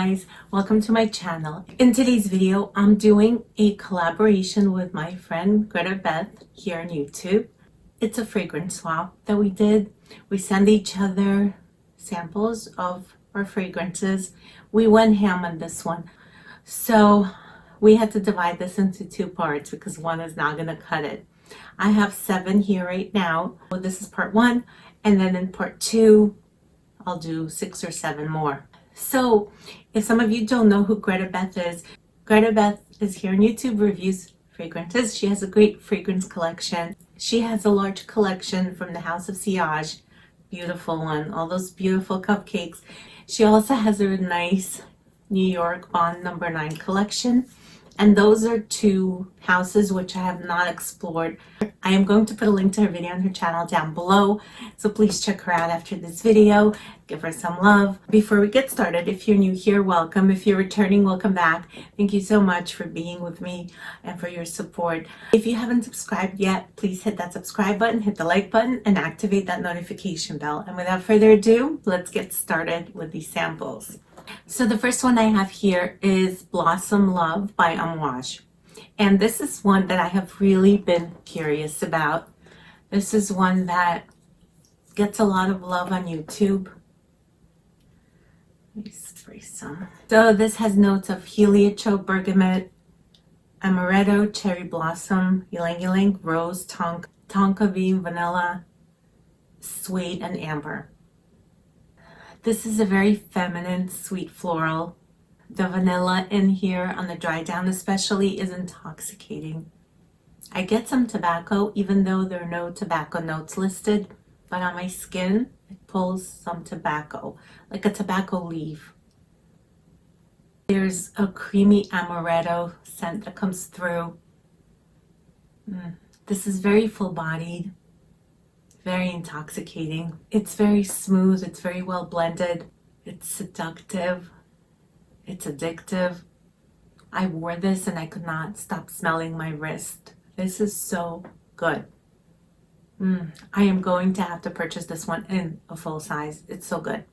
guys, welcome to my channel. In today's video, I'm doing a collaboration with my friend Greta Beth here on YouTube. It's a fragrance swap that we did. We send each other samples of our fragrances. We went ham on this one. So we had to divide this into two parts because one is not going to cut it. I have 7 here right now. Well, this is part 1, and then in part 2, I'll do 6 or 7 more. So if some of you don't know who Greta Beth is here on YouTube, reviews fragrances. She has a great fragrance collection. She has a large collection from the house of Sillage. Beautiful one, all those beautiful cupcakes. She also has a nice New York Bond No. 9 collection. And those are 2 houses which I have not explored. I am going to put a link to her video on her channel down below, so please check her out after this video. Give her some love. Before we get started, if you're new here, welcome. If you're returning, welcome back. Thank you so much for being with me and for your support. If you haven't subscribed yet, please hit that subscribe button, hit the like button, and activate that notification bell. And without further ado, let's get started with these samples. So the first one I have here is Blossom Love by Amouage. And this is one that I have really been curious about. This is one that gets a lot of love on YouTube. Let me spray some. So this has notes of heliotrope, bergamot, amaretto, cherry blossom, ylang ylang, rose, tonka bean, vanilla, suede, and amber. This is a very feminine, sweet floral. The vanilla in here on the dry down especially is intoxicating. I get some tobacco even though there are no tobacco notes listed, but on my skin it pulls some tobacco, like a tobacco leaf. There's a creamy amaretto scent that comes through. This is very full-bodied. Very intoxicating. It's very smooth. It's very well blended. It's seductive. It's addictive. I wore this and I could not stop smelling my wrist. This is so good. I am going to have to purchase this one in a full size. It's so good.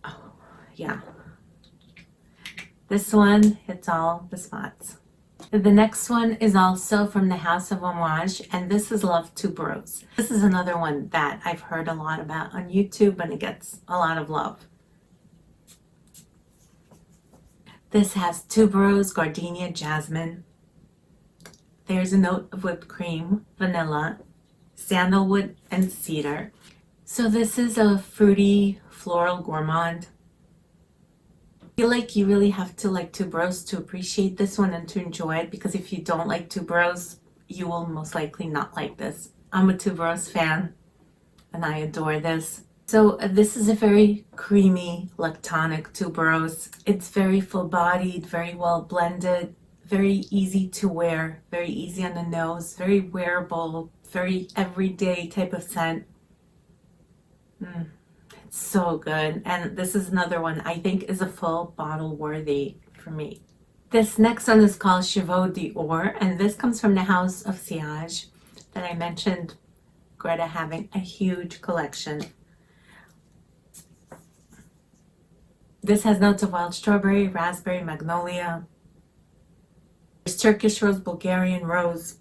Oh, yeah. This one hits all the spots. The next one is also from the house of Amouage, and this is Love Tuberose. This is another one that I've heard a lot about on YouTube, and it gets a lot of love. This has tuberose, gardenia, jasmine. There's a note of whipped cream, vanilla, sandalwood, and cedar. So this is a fruity floral gourmand. I feel like you really have to like tuberose to appreciate this one and to enjoy it, because if you don't like tuberose, you will most likely not like this. I'm a tuberose fan and I adore this. So this is a very creamy lactonic tuberose. It's very full-bodied, very well blended, very easy to wear, very easy on the nose, very wearable, very everyday type of scent. So good. And this is another one I think is a full bottle worthy for me. This next one is called Chivo Dior, and this comes from the house of Sillage that I mentioned Greta having a huge collection. This has notes of wild strawberry, raspberry, magnolia. There's Turkish rose, Bulgarian rose,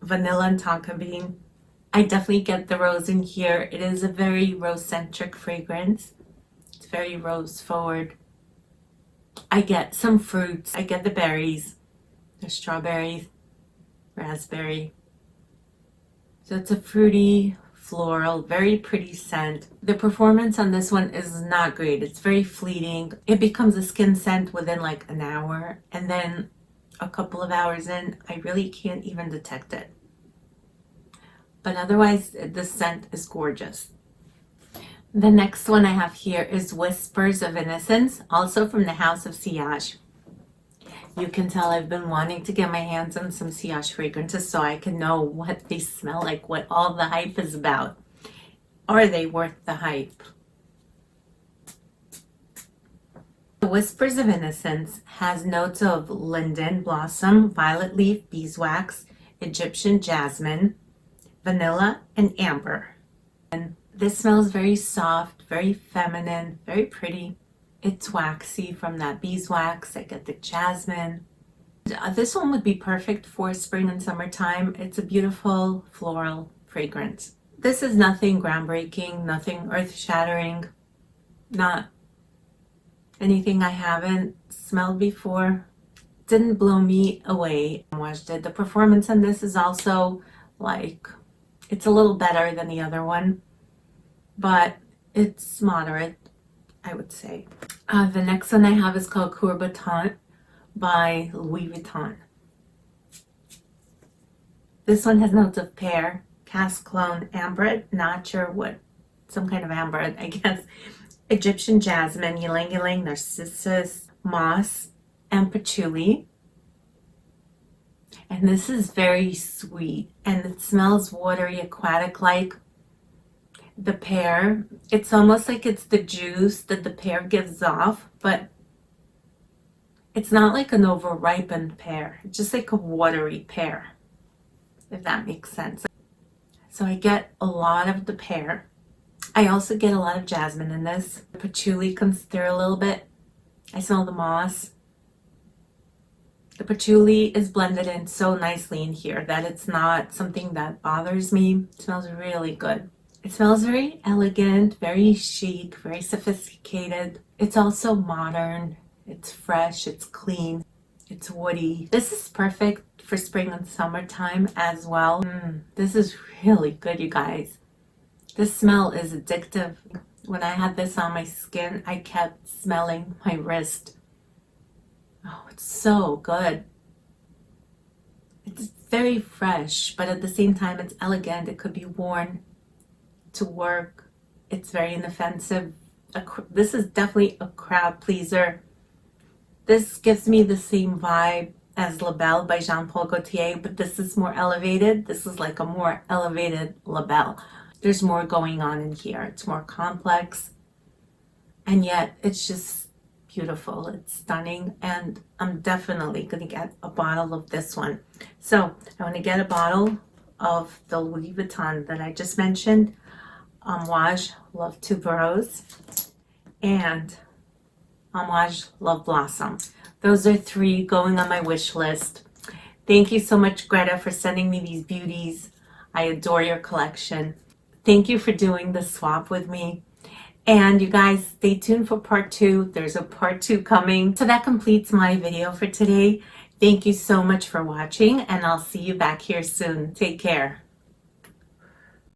vanilla, and tonka bean. I definitely get the rose in here. It is a very rose-centric fragrance. It's very rose-forward. I get some fruits. I get the berries, the strawberries, raspberry. So it's a fruity, floral, very pretty scent. The performance on this one is not great. It's very fleeting. It becomes a skin scent within like an hour, and then a couple of hours in, I really can't even detect it. But otherwise, the scent is gorgeous. The next one I have here is Whispers of Innocence, also from the house of Sillage. You can tell I've been wanting to get my hands on some Sillage fragrances so I can know what they smell like, what all the hype is about. Are they worth the hype? The Whispers of Innocence has notes of linden blossom, violet leaf, beeswax, Egyptian jasmine, vanilla, and amber. And this smells very soft, very feminine, very pretty. It's waxy from that beeswax. I get the jasmine. This one would be perfect for spring and summertime. It's a beautiful floral fragrance. This is nothing groundbreaking, nothing earth-shattering, not anything I haven't smelled before. Didn't blow me away. Amouage did. The performance on this is also like, it's a little better than the other one, but it's moderate, I would say. The next one I have is called Coeur Battant by Louis Vuitton. This one has notes of pear, cast clone, amber, not sure what, some kind of amber, I guess, Egyptian jasmine, ylang ylang, narcissus, moss, and patchouli. And this is very sweet, and it smells watery, aquatic like. The pear, it's almost like it's the juice that the pear gives off, but it's not like an over-ripened pear. It's just like a watery pear, if that makes sense. So I get a lot of the pear. I also get a lot of jasmine in this. The patchouli comes through a little bit. I smell the moss. The patchouli is blended in so nicely in here that it's not something that bothers me. It smells really good. It smells very elegant, very chic, very sophisticated. It's also modern. It's fresh, it's clean, it's woody. This is perfect for spring and summertime as well. This is really good, you guys. This smell is addictive. When I had this on my skin, I kept smelling my wrist. Oh, it's so good. It's very fresh, but at the same time, it's elegant. It could be worn to work. It's very inoffensive. This is definitely a crowd pleaser. This gives me the same vibe as La Belle by Jean Paul Gaultier, but this is more elevated. This is like a more elevated La Belle. There's more going on in here. It's more complex, and yet it's just beautiful. It's stunning, and I'm definitely going to get a bottle of this one. So I want to get a bottle of the Louis Vuitton that I just mentioned, Amouage Love Tuberose, and Amouage Love Blossom. Those are 3 going on my wish list. Thank you so much, Greta, for sending me these beauties. I adore your collection. Thank you for doing the swap with me. And you guys, stay tuned for part 2. There's a part 2 coming. So that completes my video for today. Thank you so much for watching, and I'll see you back here soon. Take care.